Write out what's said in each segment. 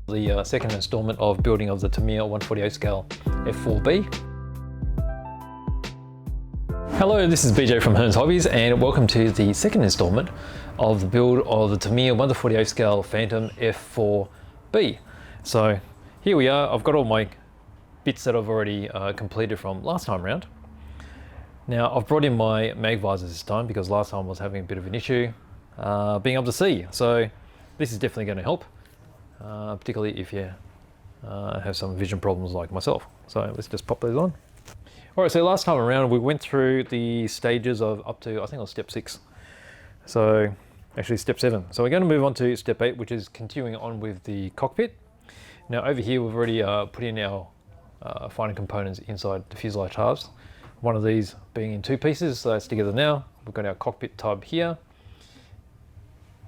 The second installment of building of the Tamiya 148 scale F-4B. Hello, this is BJ from Hearns Hobbies and welcome to the second installment of the build of the Tamiya 148 scale Phantom F-4B. So here we are. I've got all my bits that I've already completed from last time round. Now I've brought in my mag visors this time because last time I was having a bit of an issue being able to see. So this is definitely going to help. Particularly if you have some vision problems like myself. So let's just pop those on. Alright, so last time around we went through the stages of up to, I think it was step 6. So actually step 7. So we're going to move on to step 8, which is continuing on with the cockpit. Now over here we've already put in our final components inside the fuselage halves. One of these being in 2 pieces, so that's together now. We've got our cockpit tub here.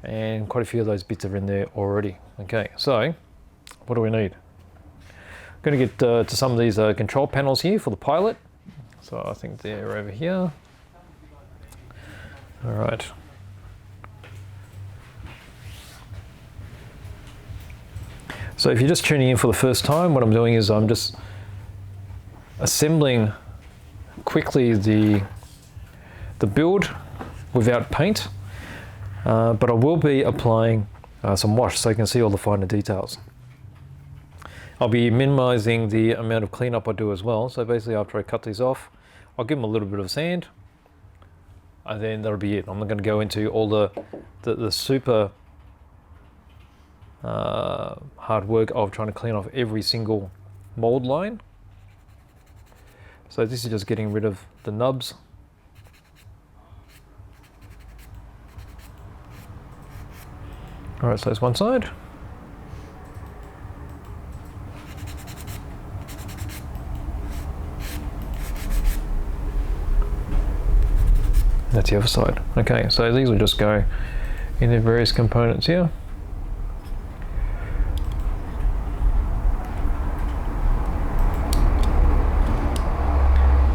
And quite a few of those bits are in there already. Okay, so what do we need? I'm going to get to some of these control panels here for the pilot. So I think they're over here. All right. So if you're just tuning in for the first time, what I'm doing is I'm just assembling quickly the build without paint. But I will be applying some wash so you can see all the finer details. I'll be minimizing the amount of cleanup I do as well. So basically after I cut these off, I'll give them a little bit of sand and then that'll be it. I'm not going to go into all the super hard work of trying to clean off every single mold line. So this is just getting rid of the nubs. Alright, so that's one side. That's the other side. Okay, so these will just go in their various components here.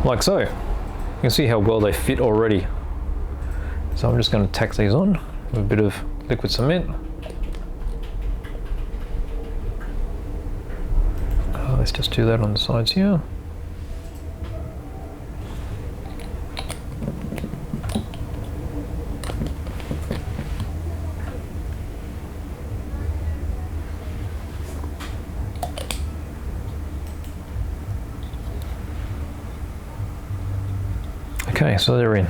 Like so. You can see how well they fit already. So I'm just going to tack these on with a bit of liquid cement. Let's just do that on the sides here. Okay, so they're in.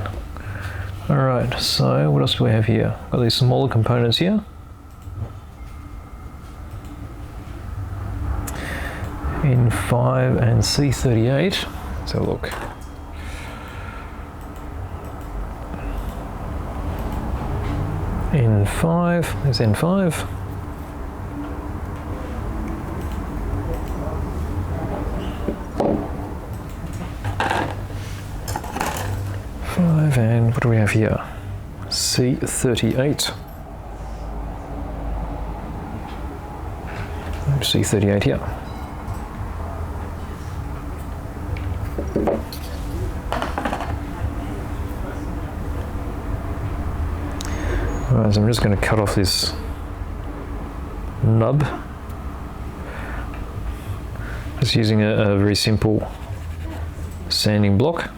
Alright, so what else do we have here? Got these smaller components here. In 5 and C38. Let's have a look. In 5, there's N5. 5 and what do we have here? C38. C38 here. Alright, so I'm just going to cut off this nub. Just using a very simple sanding block.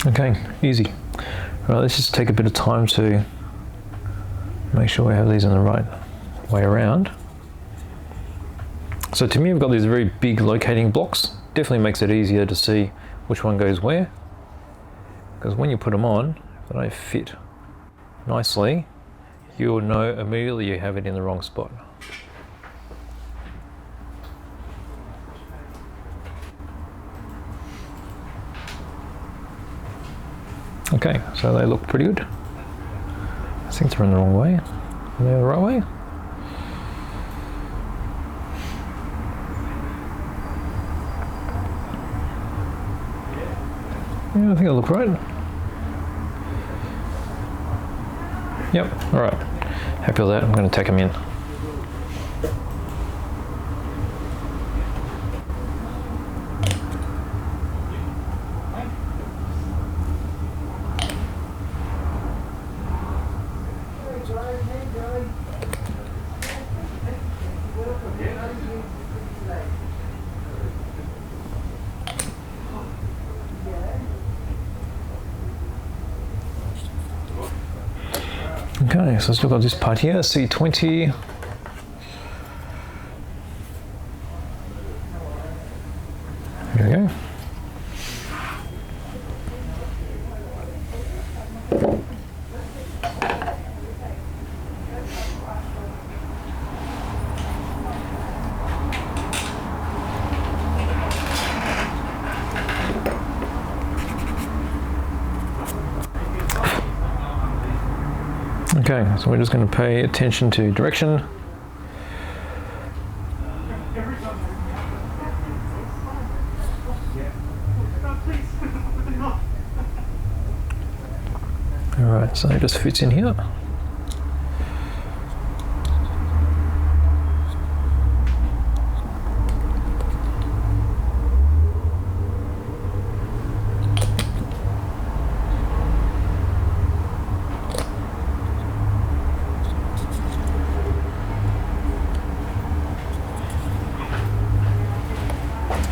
Okay, easy. Right, let's just take a bit of time to make sure we have these in the right way around. So to me, I've got these very big locating blocks. Definitely makes it easier to see which one goes where. Because when you put them on, if they don't fit nicely, you'll know immediately you have it in the wrong spot. Okay, so they look pretty good. I think they're in the wrong way. Are they the right way? I think I look right. Yep, all right. Happy with that. I'm going to take them in. Okay, so let's look at this part here, C20. Here we go. Okay, so we're just going to pay attention to direction. Alright, so it just fits in here.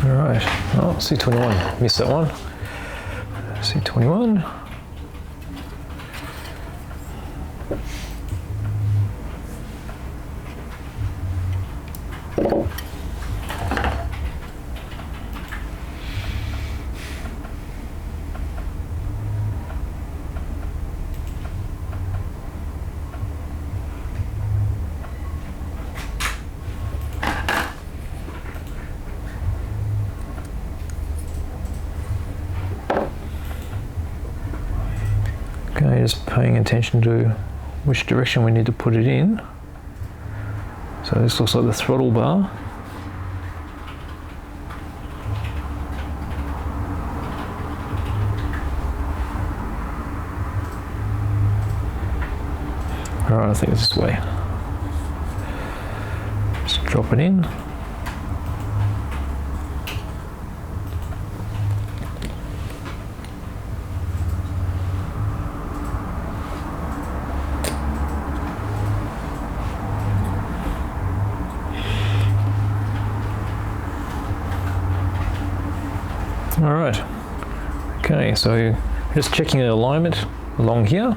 Alright, oh, C21, missed that one. C21. Okay, just paying attention to which direction we need to put it in. So this looks like the throttle bar. Alright, I think it's this way. Just drop it in. All right, okay, so just checking the alignment along here.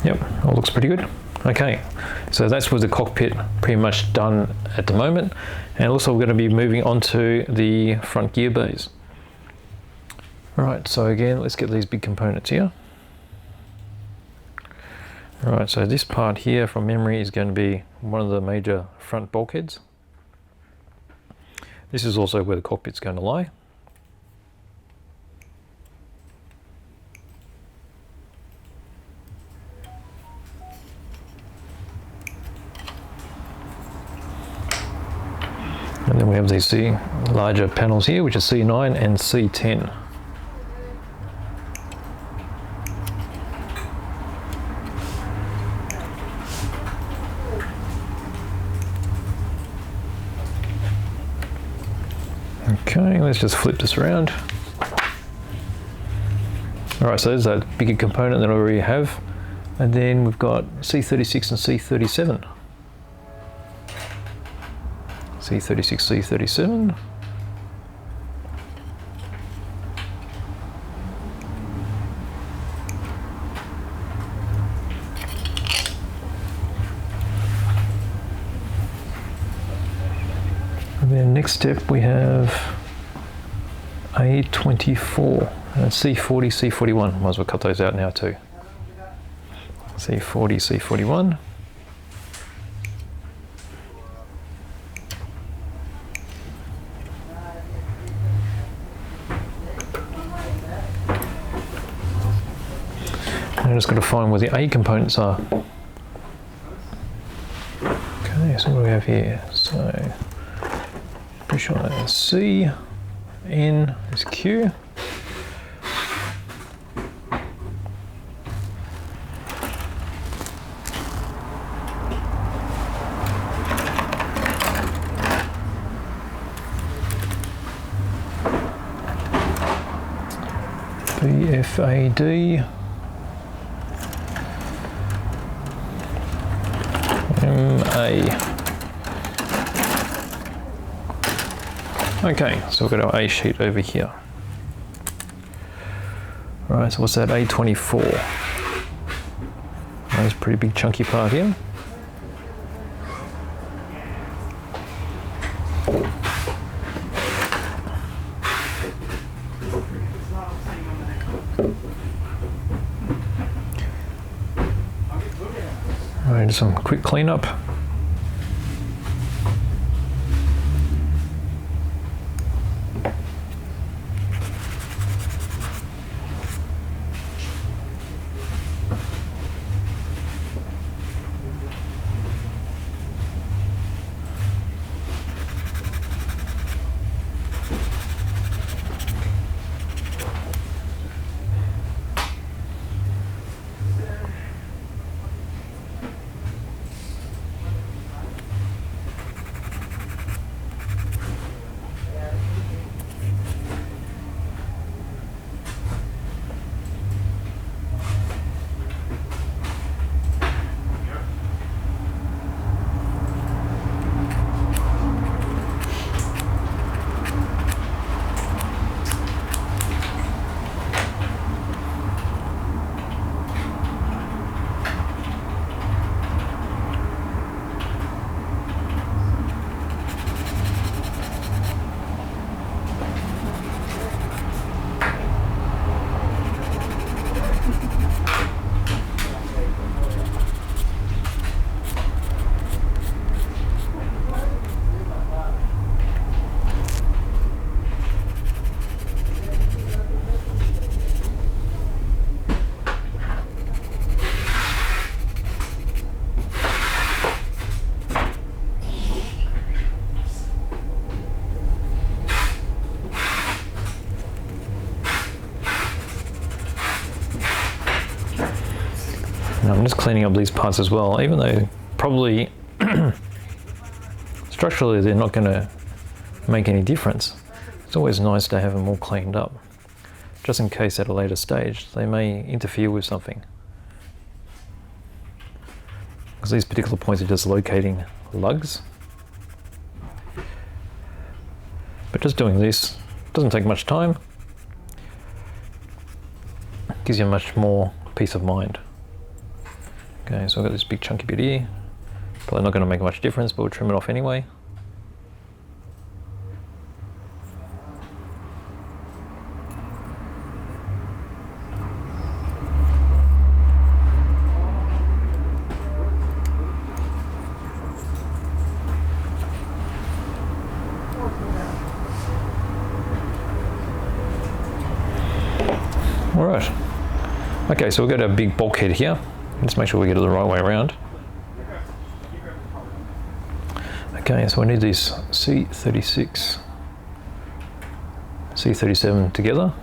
Yep, all looks pretty good. Okay, so that's with the cockpit pretty much done at the moment. And also we're going to be moving on to the front gear bays. All right, so again, let's get these big components here. All right, so this part here from memory is going to be one of the major front bulkheads. This is also where the cockpit's going to lie. And then we have these larger panels here, which is C9 and C10. Okay, let's just flip this around. All right, so there's that bigger component that I already have. And then we've got C36 and C37. C36, C37. And then next step we have A24 and C40, C41. Might as well cut those out now too. C40, C41. just got to find where the A components are. Okay, so what do we have here? So push on C, N is Q. B, F, A, D. Okay, so we've got our A sheet over here. Right, so what's that? A24. That's a pretty big chunky part here. Alright, some quick cleanup. And I'm just cleaning up these parts as well, even though probably structurally they're not going to make any difference. It's always nice to have them all cleaned up, just in case at a later stage they may interfere with something. Because these particular points are just locating lugs. But just doing this doesn't take much time. Gives you much more peace of mind. Okay, so I've got this big chunky bit here. Probably not going to make much difference, but we'll trim it off anyway. All right. Okay, so we've got a big bulkhead here. Let's make sure we get it the right way around. Okay, so we need these C36, C37 together.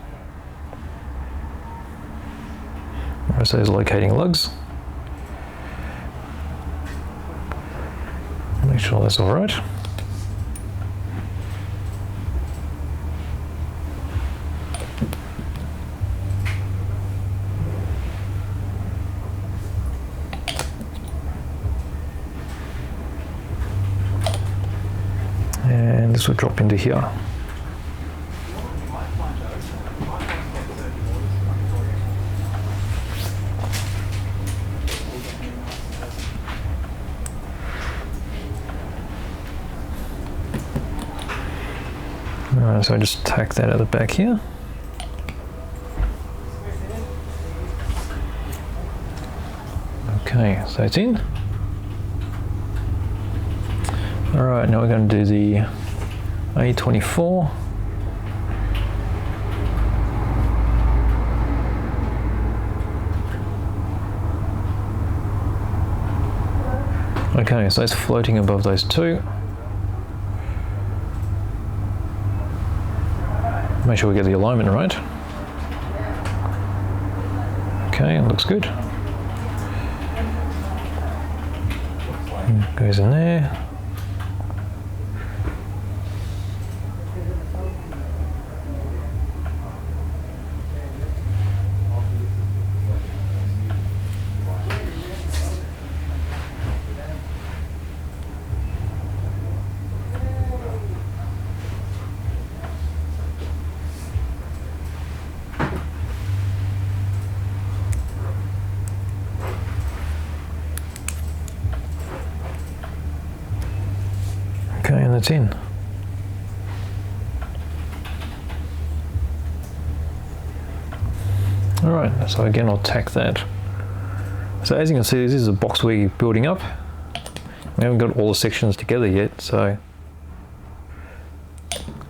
There's those locating lugs. Make sure that's all right. And this will drop into here. Alright, so I just tack that at the back here. Okay, so it's in. Alright, now we're going to do the A24. Okay, so it's floating above those two. Make sure we get the alignment right. Okay, it looks good. Goes in there. Okay, and that's in. All right, so again, I'll tack that. So as you can see, this is a box we're building up. We haven't got all the sections together yet, so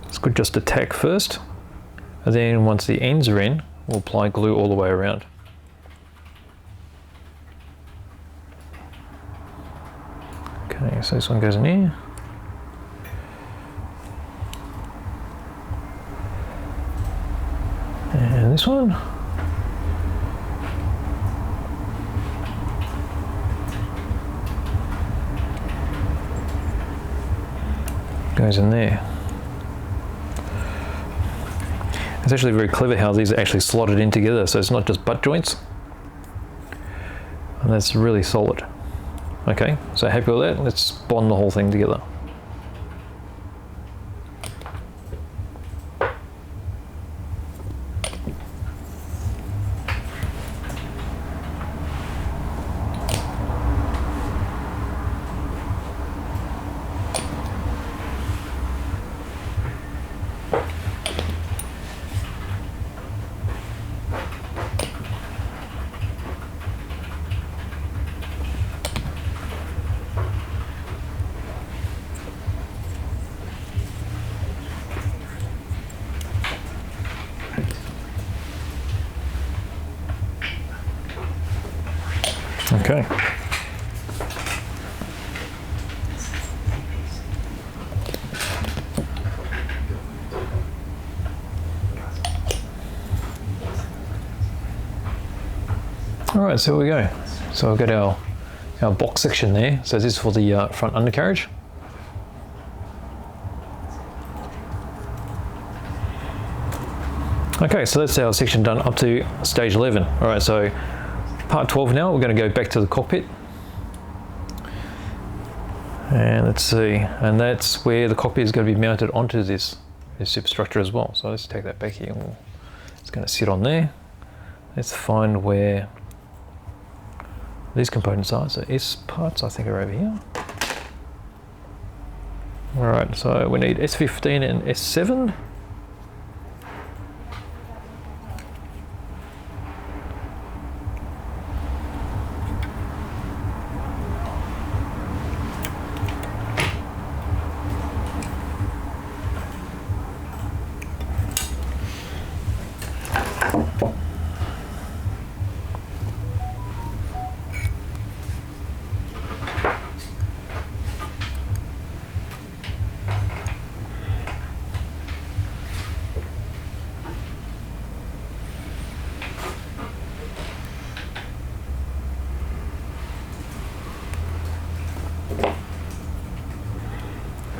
it's good just to tack first. And then once the ends are in, we'll apply glue all the way around. Okay, so this one goes in here. And this one. Goes in there. It's actually very clever how these are actually slotted in together, so it's not just butt joints. And that's really solid. Okay, so happy with that? Let's bond the whole thing together. Okay. All right, so here we go. So I've got our box section there. So this is for the front undercarriage. Okay, so that's our section done up to stage 11. All right, so part 12 now, we're going to go back to the cockpit. And let's see, and that's where the cockpit is going to be mounted onto this superstructure as well. So let's take that back here. It's going to sit on there. Let's find where these components are. So S parts, I think, are over here. All right, so we need S15 and S7.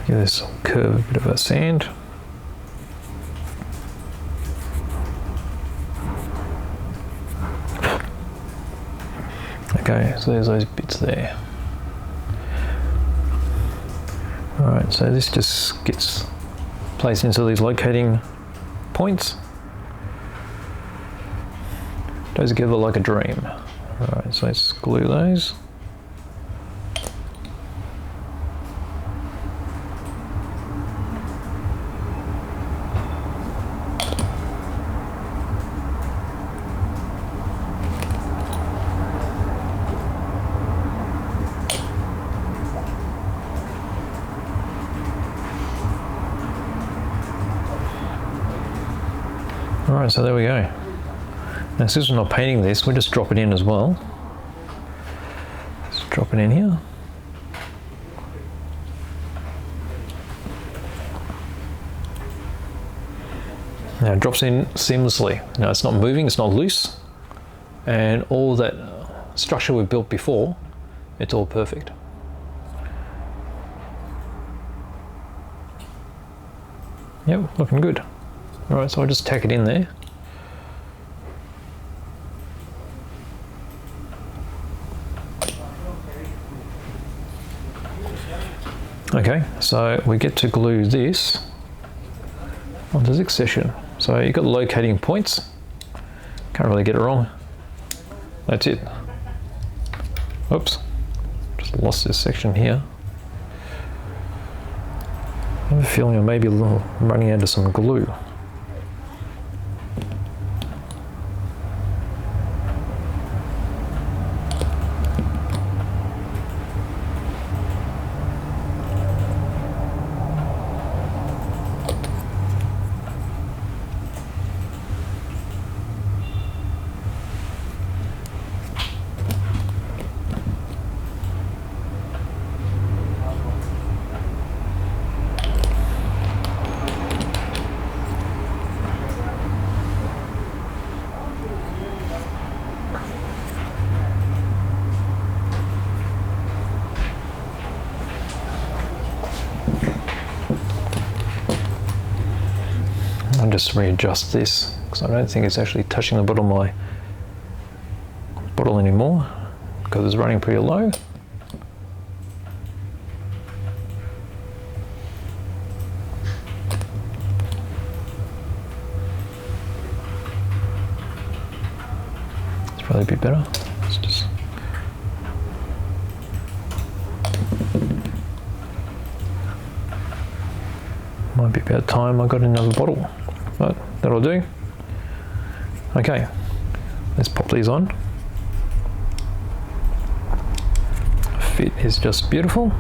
Give this curve a bit of a sand. Okay, so there's those bits there. Alright, so this just gets placed into these locating points. Goes together like a dream. Alright, so let's glue those. Alright, so there we go. Now since we're not painting this, we'll just drop it in as well. Let's drop it in here. Now it drops in seamlessly. Now it's not moving, it's not loose, and all that structure we built before, it's all perfect. Yep, looking good. All right, so I'll just tack it in there. Okay, so we get to glue this onto this section. So you've got the locating points. Can't really get it wrong. That's it. Oops, just lost this section here. I have a feeling I may be running out of some glue. I'll just readjust this because I don't think it's actually touching the bottom of my bottle anymore because it's running pretty low. It's probably a bit better. Let's just might be about time I got another bottle. But that'll do. Okay, let's pop these on. Fit is just beautiful.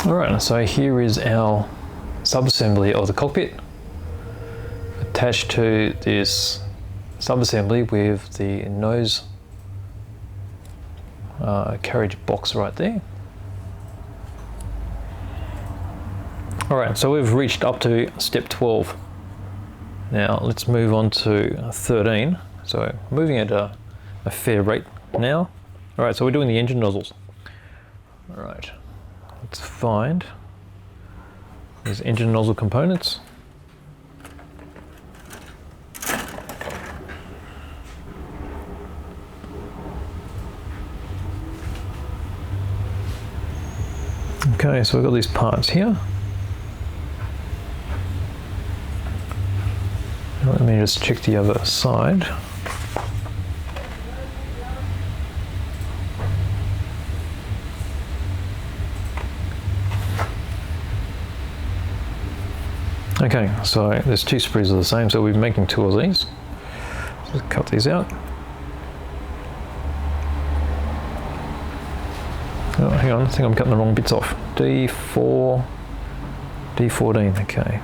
Alright, so here is our subassembly of the cockpit attached to this subassembly with the nose carriage box right there. Alright, so we've reached up to step 12. Now let's move on to 13. So moving at a fair rate now. Alright, so we're doing the engine nozzles. Alright. Let's find these engine nozzle components. Okay, so we've got these parts here. Let me just check the other side. Okay, so there's two sprues are the same, so we'll be making two of these. Just cut these out. Oh, hang on, I think I'm cutting the wrong bits off. D4, D14, okay.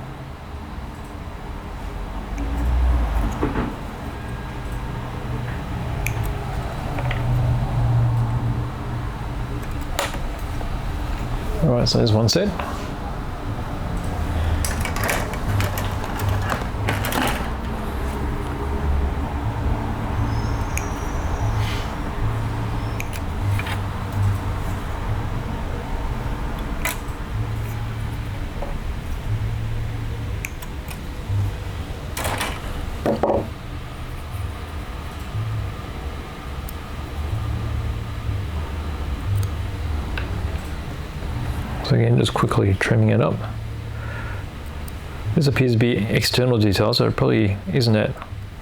Alright, so there's one set. So again, just quickly trimming it up. This appears to be external detail, so it probably isn't that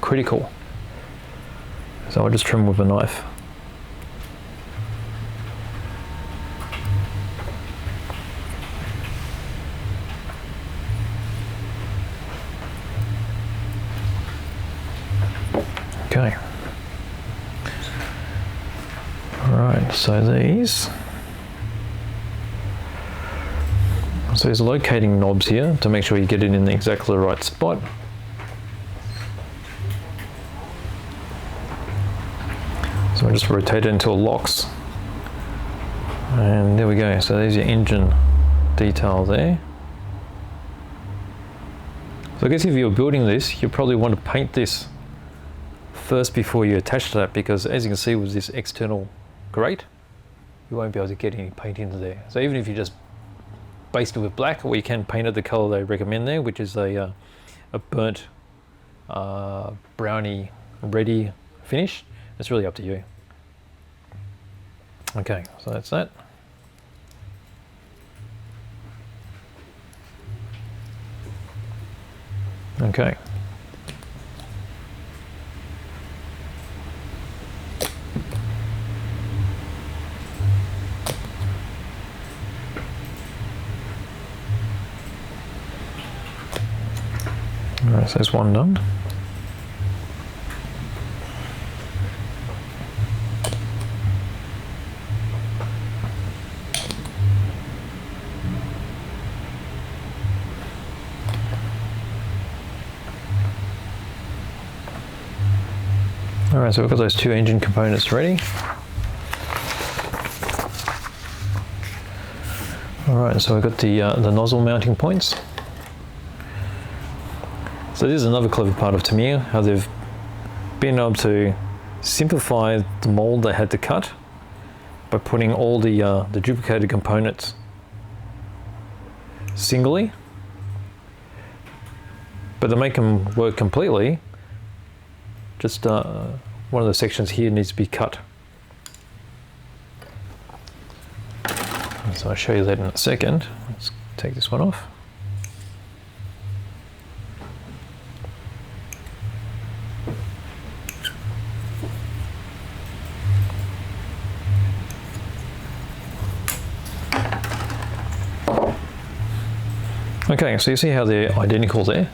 critical. So I'll just trim with a knife. Okay. Alright, so there's locating knobs here to make sure you get it in exactly the right spot. So I just rotate it until it locks. And there we go, so there's your engine detail there. So I guess if you're building this, you probably want to paint this first before you attach to that, because as you can see with this external grate, you won't be able to get any paint into there. So even if you just based it with black, or you can paint it the color they recommend there, which is a burnt browny reddy finish, it's really up to you. Okay, so that's that. Okay. Alright, so there's one done. Alright, so we've got those two engine components ready. Alright, so we've got the nozzle mounting points. So this is another clever part of Tamiya, how they've been able to simplify the mold they had to cut by putting all the duplicated components singly, but to make them work completely, just one of the sections here needs to be cut. So I'll show you that in a second. Let's take this one off. Okay, so you see how they're identical there?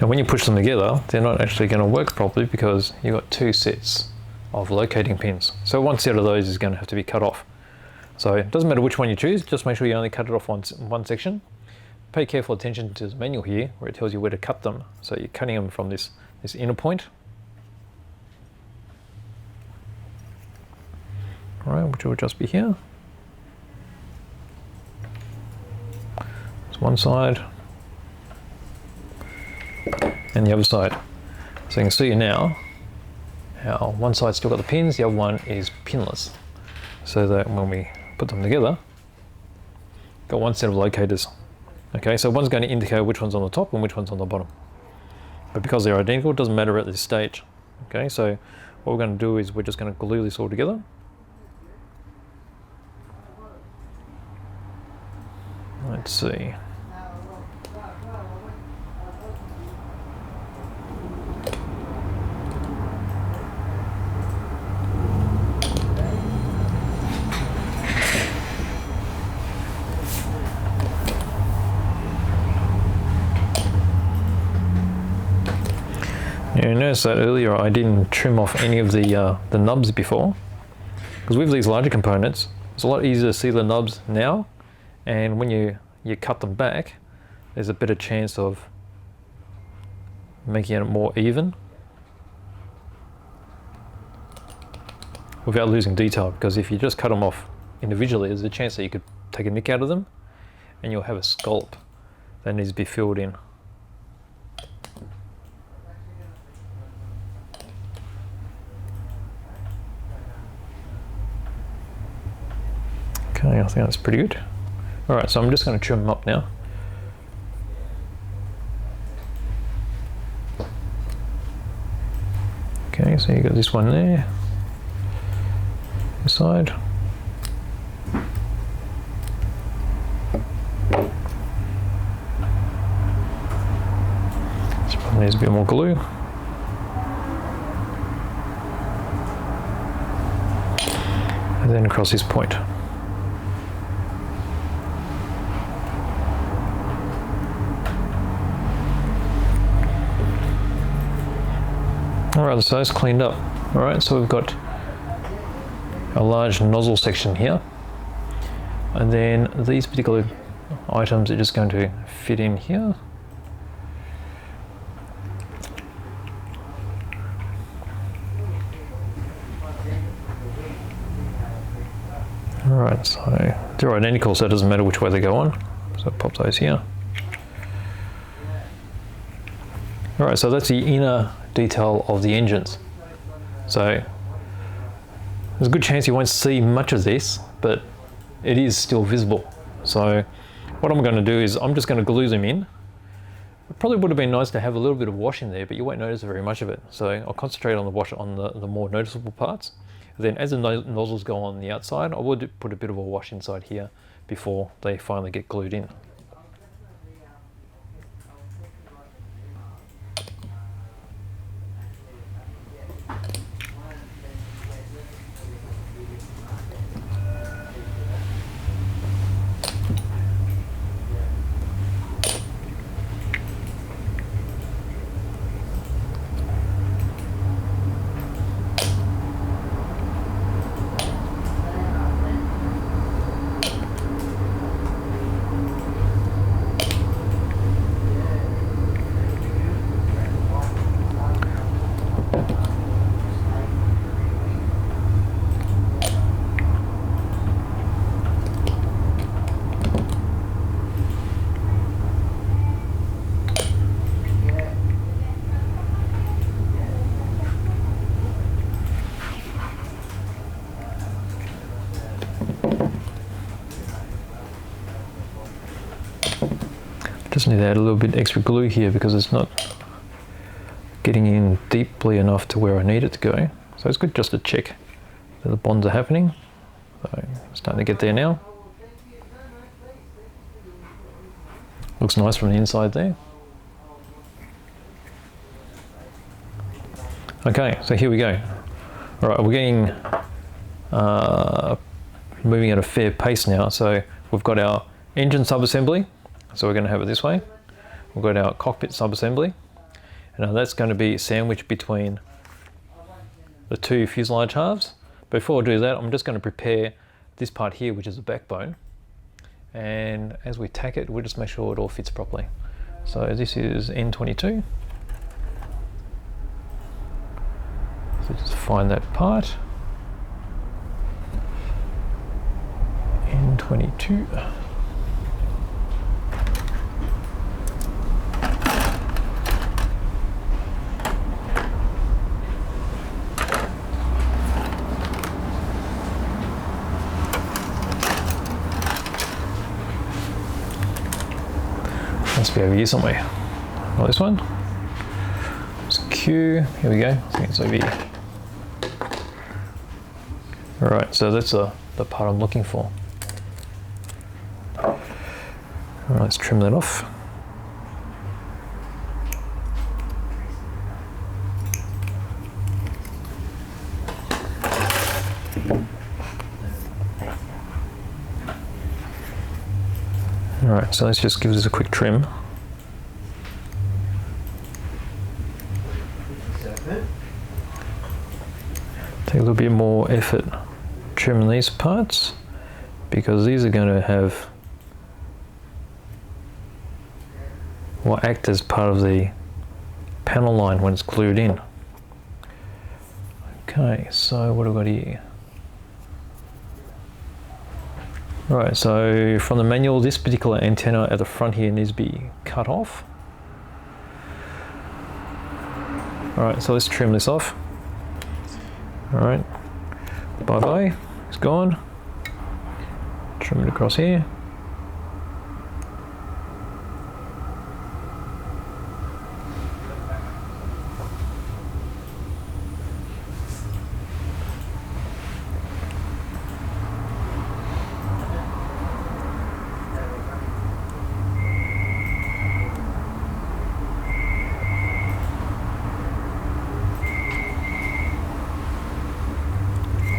Now when you push them together, they're not actually going to work properly because you've got two sets of locating pins. So one set of those is going to have to be cut off. So it doesn't matter which one you choose, just make sure you only cut it off one section. Pay careful attention to the manual here where it tells you where to cut them. So you're cutting them from this inner point. All right, which will just be here. It's one side and the other side. So you can see now how one side's still got the pins, the other one is pinless. So that when we put them together, got one set of locators. Okay, so one's going to indicate which one's on the top and which one's on the bottom. But because they're identical, it doesn't matter at this stage. Okay, so what we're going to do is we're just going to glue this all together. Let's see. You notice that earlier I didn't trim off any of the nubs before, because with these larger components it's a lot easier to see the nubs now, and when you cut them back there's a better chance of making it more even without losing detail, because if you just cut them off individually there's a chance that you could take a nick out of them and you'll have a scallop that needs to be filled in. Okay, I think that's pretty good. Alright, so I'm just going to trim them up now. Okay, so you got this one there, this side. This one needs a bit more glue. And then across this point. Alright, so it's cleaned up. Alright, so we've got a large nozzle section here, and then these particular items are just going to fit in here. Alright, so they're identical, so it doesn't matter which way they go on. So pop those here. Alright, so that's the inner detail of the engines. So there's a good chance you won't see much of this, but it is still visible. So what I'm going to do is I'm just going to glue them in. It probably would have been nice to have a little bit of wash in there, but you won't notice very much of it. So I'll concentrate on the wash on the more noticeable parts. Then as the nozzles go on the outside, I would put a bit of a wash inside here before they finally get glued in. Just need to add a little bit extra glue here because it's not getting in deeply enough to where I need it to go. So it's good just to check that the bonds are happening. So I'm starting to get there now. Looks nice from the inside there. Okay, so here we go. All right, we're getting moving at a fair pace now. So we've got our engine subassembly. So we're going to have it this way. We've got our cockpit subassembly. And now that's going to be sandwiched between the two fuselage halves. Before I do that, I'm just going to prepare this part here, which is the backbone. And as we tack it, we'll just make sure it all fits properly. So this is N22. So just find that part. N22. Must be over here somewhere. Oh, this one. It's Q. Here we go. I think it's over here. All right, so that's the part I'm looking for. All right, let's trim that off. Alright, so let's just give this a quick trim. Take a little bit more effort trimming these parts because these are going to have will act as part of the panel line when it's glued in. Okay, so what have we got here? Right, so from the manual, this particular antenna at the front here needs to be cut off. Alright, so let's trim this off. Alright, bye-bye, it's gone. Trim it across here.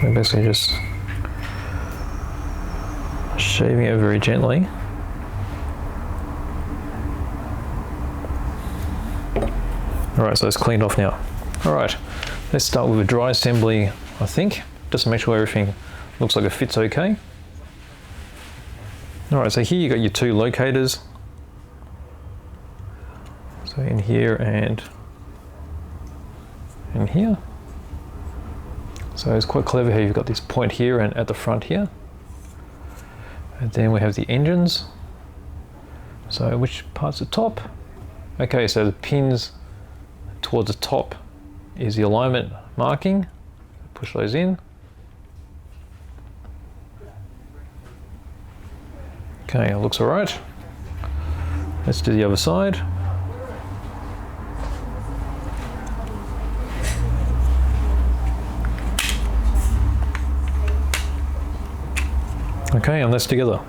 I'm basically just shaving it very gently. Alright, so it's cleaned off now. Alright, let's start with a dry assembly, I think. just to make sure everything looks like it fits okay. Alright, so here you got your two locators. So in here and in here. So it's quite clever how you've got this point here and at the front here. And then we have the engines. So which part's the top? Okay, so the pins towards the top is the alignment marking. Push those in. Okay, it looks all right. Let's do the other side. Okay, and that's together.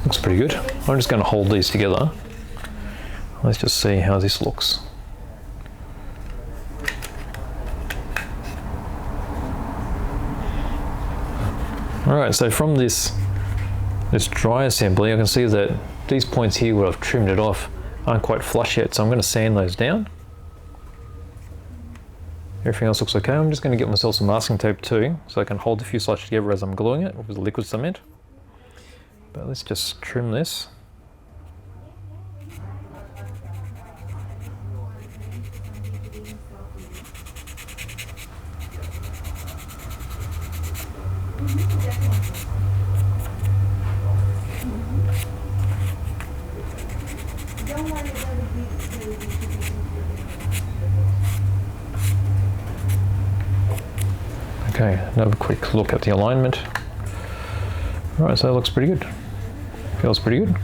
Looks pretty good. I'm just going to hold these together. Let's just see how this looks. Alright, so from this dry assembly, I can see that these points here where I've trimmed it off aren't quite flush yet, so I'm going to sand those down. Everything else looks okay. I'm just going to get myself some masking tape too, so I can hold the fuselage together as I'm gluing it with liquid cement. But let's just trim this. Okay, another quick look at the alignment. Alright, so that looks pretty good. Feels pretty good.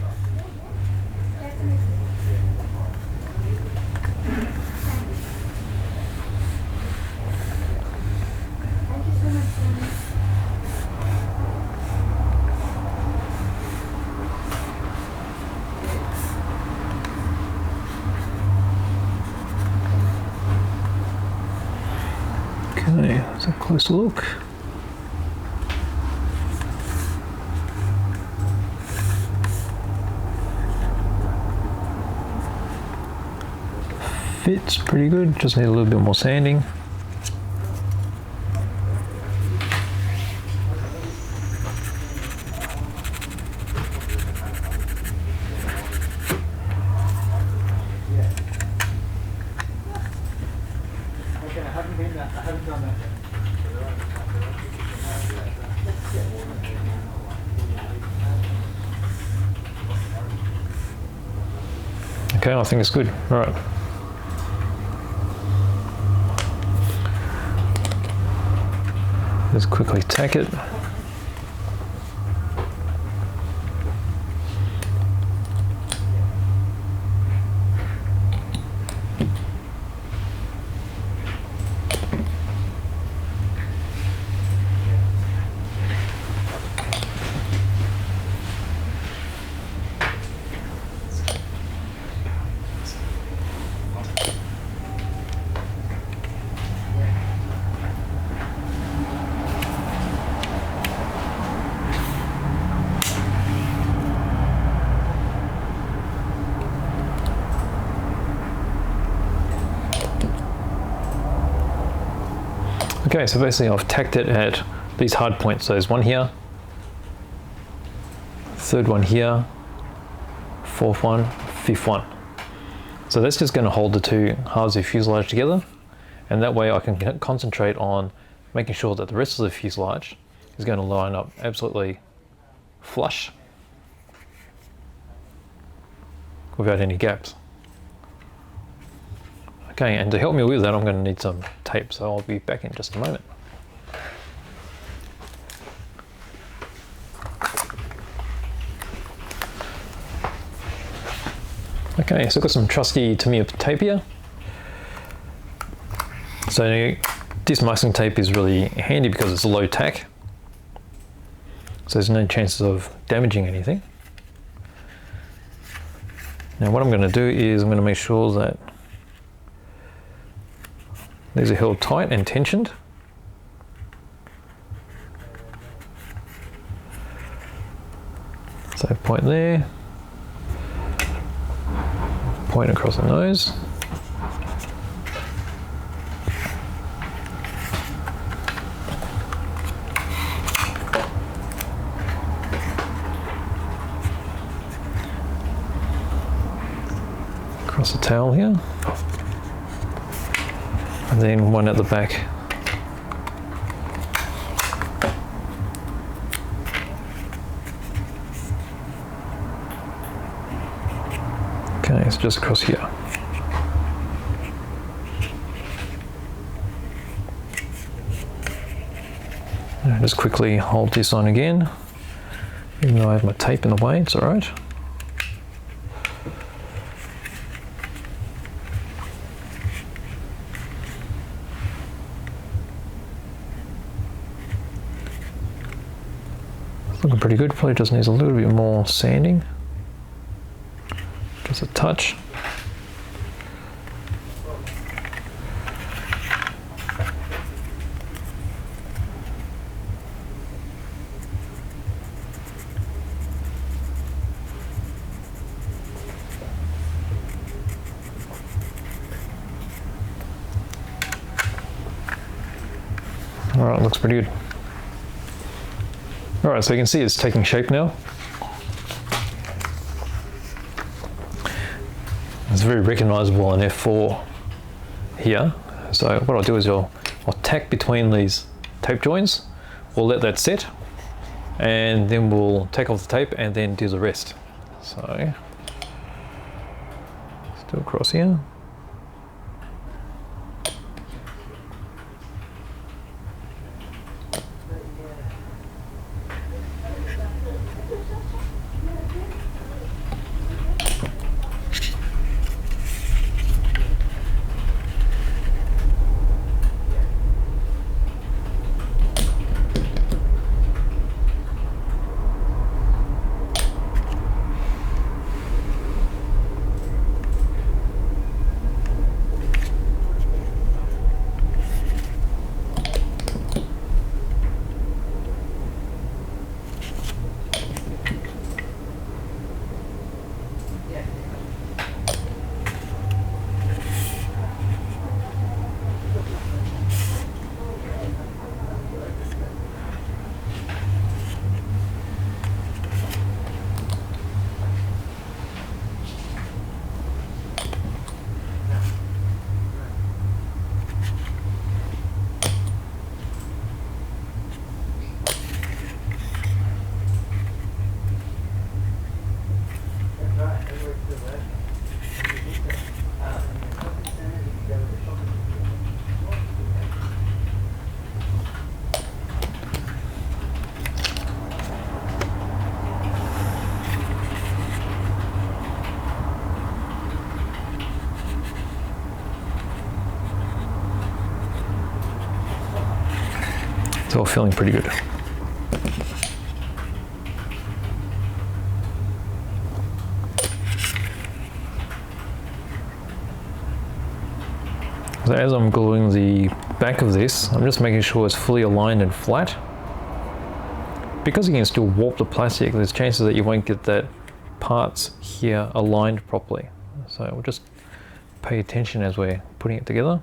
Okay, let's have a closer look. Fits pretty good, just need a little bit more sanding. Okay, I think it's good. All right. Let's quickly tack it. Okay, so basically I've tacked it at these hard points. So there's one here, third one here, fourth one, fifth one. So that's just going to hold the two halves of the fuselage together, and that way I can concentrate on making sure that the rest of the fuselage is going to line up absolutely flush without any gaps. Okay, and to help me with that, I'm going to need some tape, so I'll be back in just a moment. Okay, so I've got some trusty Tamiya tape here. So this masking tape is really handy because it's a low tack, so there's no chances of damaging anything. Now what I'm going to do is I'm going to make sure that these are held tight and tensioned. So point there. point across the nose. Across the tail here. And then one at the back. Okay, it's just across here. Now just quickly hold this on again. Even though I have my tape in the way, it's all right. It's looking pretty good. Probably just needs a little bit more sanding. Just a touch. All right, looks pretty good. All right, so you can see it's taking shape now. It's very recognizable on F4 here. So what I'll do is I'll tack between these tape joins. We'll let that set, and then we'll take off the tape and then do the rest. So still across here. It's all feeling pretty good. So as I'm gluing the back of this, I'm just making sure it's fully aligned and flat. Because you can still warp the plastic, there's chances that you won't get that parts here aligned properly. So we'll just pay attention as we're putting it together.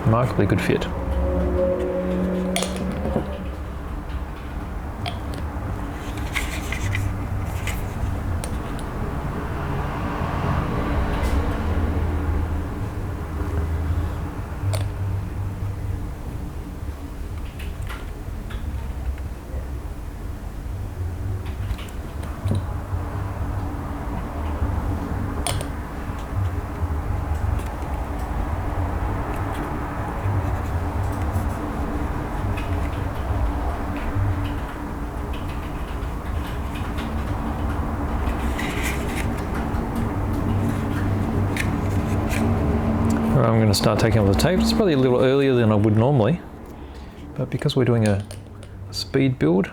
Remarkably good fit. Right, I'm going to start taking off the tape. It's probably a little earlier than I would normally, but because we're doing a speed build,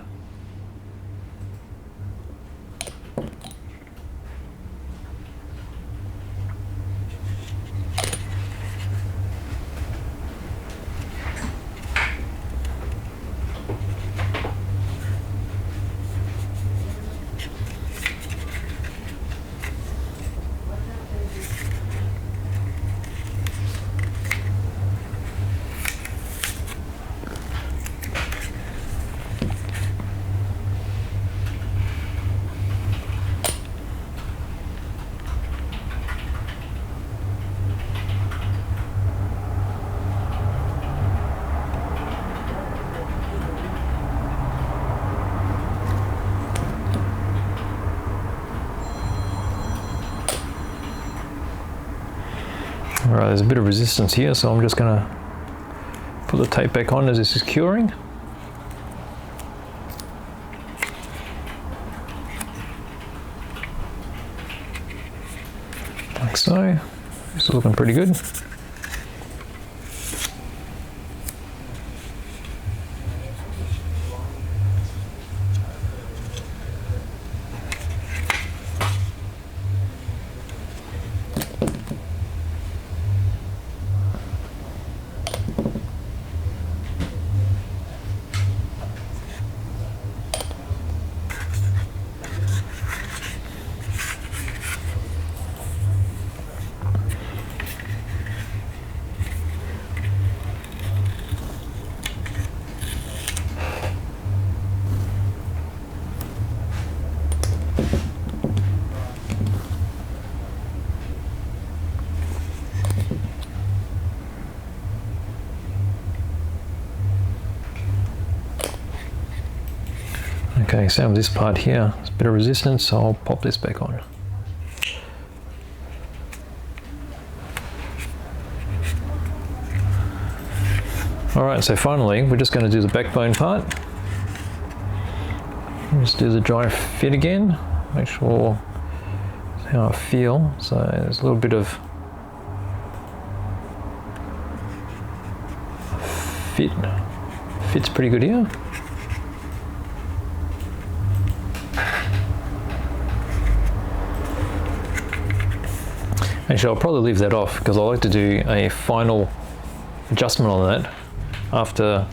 Alright, there's a bit of resistance here, so I'm just going to put the tape back on as this is curing. Like so. It's looking pretty good. Okay, same with this part here. There's a bit of resistance, so I'll pop this back on. Alright, so finally we're just going to do the backbone part. Just do the dry fit again. Make sure that's how I feel. So there's a little bit of fit. Fits pretty good here. Actually, I'll probably leave that off because I like to do a final adjustment on that after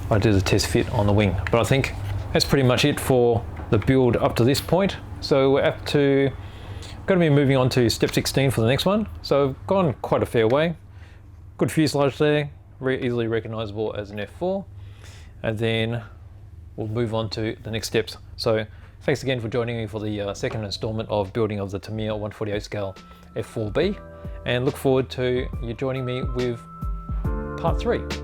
I do the test fit on the wing. But I think that's pretty much it for the build up to this point. So we're going to be moving on to step 16 for the next one. So I've gone quite a fair way. Good fuselage there, very easily recognizable as an F4. And then we'll move on to the next steps. So thanks again for joining me for the second installment of building of the Tamiya 148 scale F-4B, and look forward to you joining me with part 3.